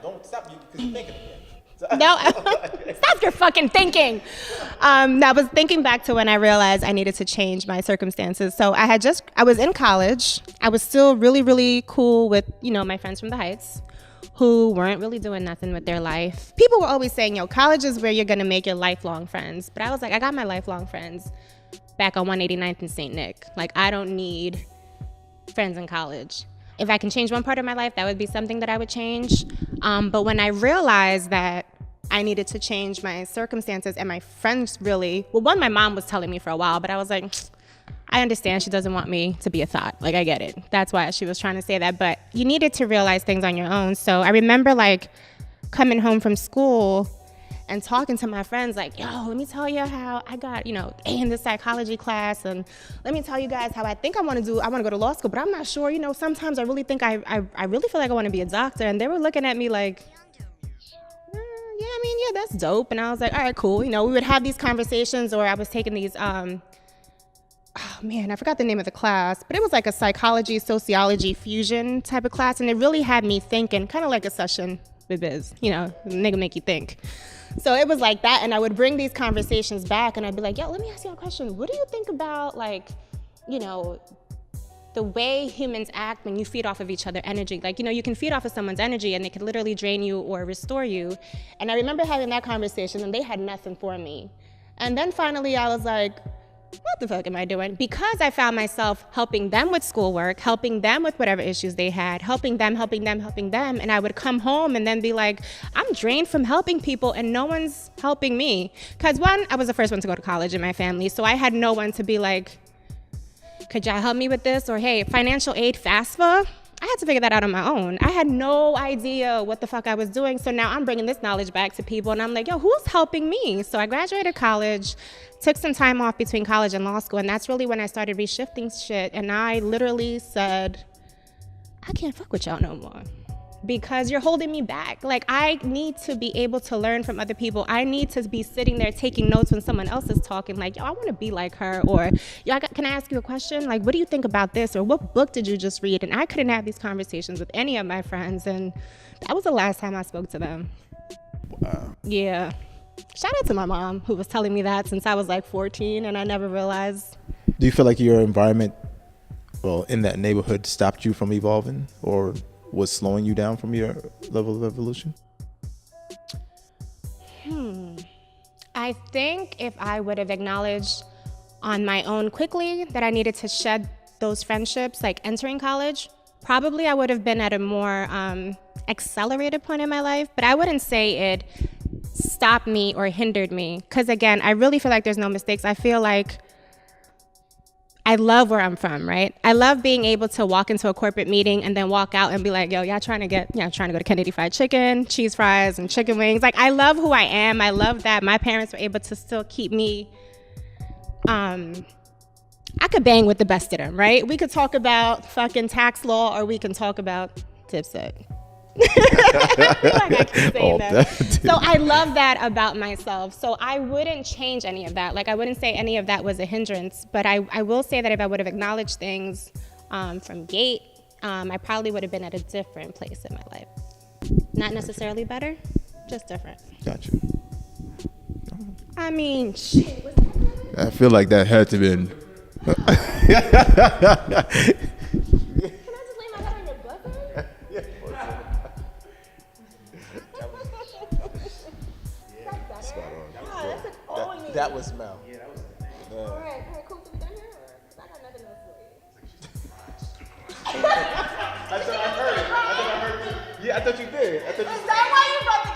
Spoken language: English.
Don't stop you because you're thinking again. No, stop your fucking thinking. I was thinking back to when I realized I needed to change my circumstances. So I was in college. I was still really, really cool with, my friends from the Heights who weren't really doing nothing with their life. People were always saying, college is where you're going to make your lifelong friends. But I was like, I got my lifelong friends back on 189th and St. Nick. Like, I don't need friends in college. If I can change one part of my life, that would be something that I would change. But when I realized that I needed to change my circumstances and my friends my mom was telling me for a while, but I was like, I understand she doesn't want me to be a thought. Like, I get it. That's why she was trying to say that. But you needed to realize things on your own. So I remember coming home from school and talking to my friends like, yo, let me tell you how I got, A in this psychology class. And let me tell you guys how I think I want to go to law school, but I'm not sure. Sometimes I really think I really feel like I want to be a doctor. And they were looking at me like, yeah, that's dope. And I was like, all right, cool. We would have these conversations, or I was taking these, I forgot the name of the class, but it was like a psychology, sociology fusion type of class. And it really had me thinking, kind of like a session with Biz, nigga make you think. So it was like that, and I would bring these conversations back, and I'd be like, yo, let me ask you a question. What do you think about, the way humans act when you feed off of each other energy? You can feed off of someone's energy, and they could literally drain you or restore you. And I remember having that conversation, and they had nothing for me. And then finally, I was like, what the fuck am I doing? Because I found myself helping them with schoolwork, helping them with whatever issues they had, helping them. And I would come home and then be like, I'm drained from helping people and no one's helping me. Because one, I was the first one to go to college in my family. So I had no one to be like, could y'all help me with this? Or hey, financial aid, FAFSA. I had to figure that out on my own. I had no idea what the fuck I was doing. So now I'm bringing this knowledge back to people, and I'm like, yo, who's helping me? So I graduated college, took some time off between college and law school, and that's really when I started reshifting shit. And I literally said, I can't fuck with y'all no more because you're holding me back. Like, I need to be able to learn from other people. I need to be sitting there taking notes when someone else is talking, like, yo, I want to be like her, or yo, can I ask you a question? Like, what do you think about this? Or what book did you just read? And I couldn't have these conversations with any of my friends, and that was the last time I spoke to them. Wow. Yeah. Shout out to my mom, who was telling me that since I was like 14, and I never realized. Do you feel like your environment, in that neighborhood, stopped you from evolving, or was slowing you down from your level of evolution? I think if I would have acknowledged on my own quickly that I needed to shed those friendships, like entering college, probably I would have been at a more accelerated point in my life. But I wouldn't say it stopped me or hindered me. Because again, I really feel like there's no mistakes. I feel like I love where I'm from, right? I love being able to walk into a corporate meeting and then walk out and be like, yo, y'all trying to go to Kennedy Fried Chicken, cheese fries, and chicken wings. Like, I love who I am. I love that my parents were able to still keep me, I could bang with the best of them, right? We could talk about fucking tax law, or we can talk about Dipset. I feel like I keep saying that. So I love that about myself. So I wouldn't change any of that. Like, I wouldn't say any of that was a hindrance, but I will say that if I would have acknowledged things from gate, I probably would have been at a different place in my life. Not necessarily better, just different. Gotcha. I mean, shit. I feel like that had to been. Can I just lay my head on your butt? That was Mel. Yeah, that was All right, cool. So we done here? Because I got nothing else for you. I thought I heard it. Yeah, I thought you did. Is that why you brought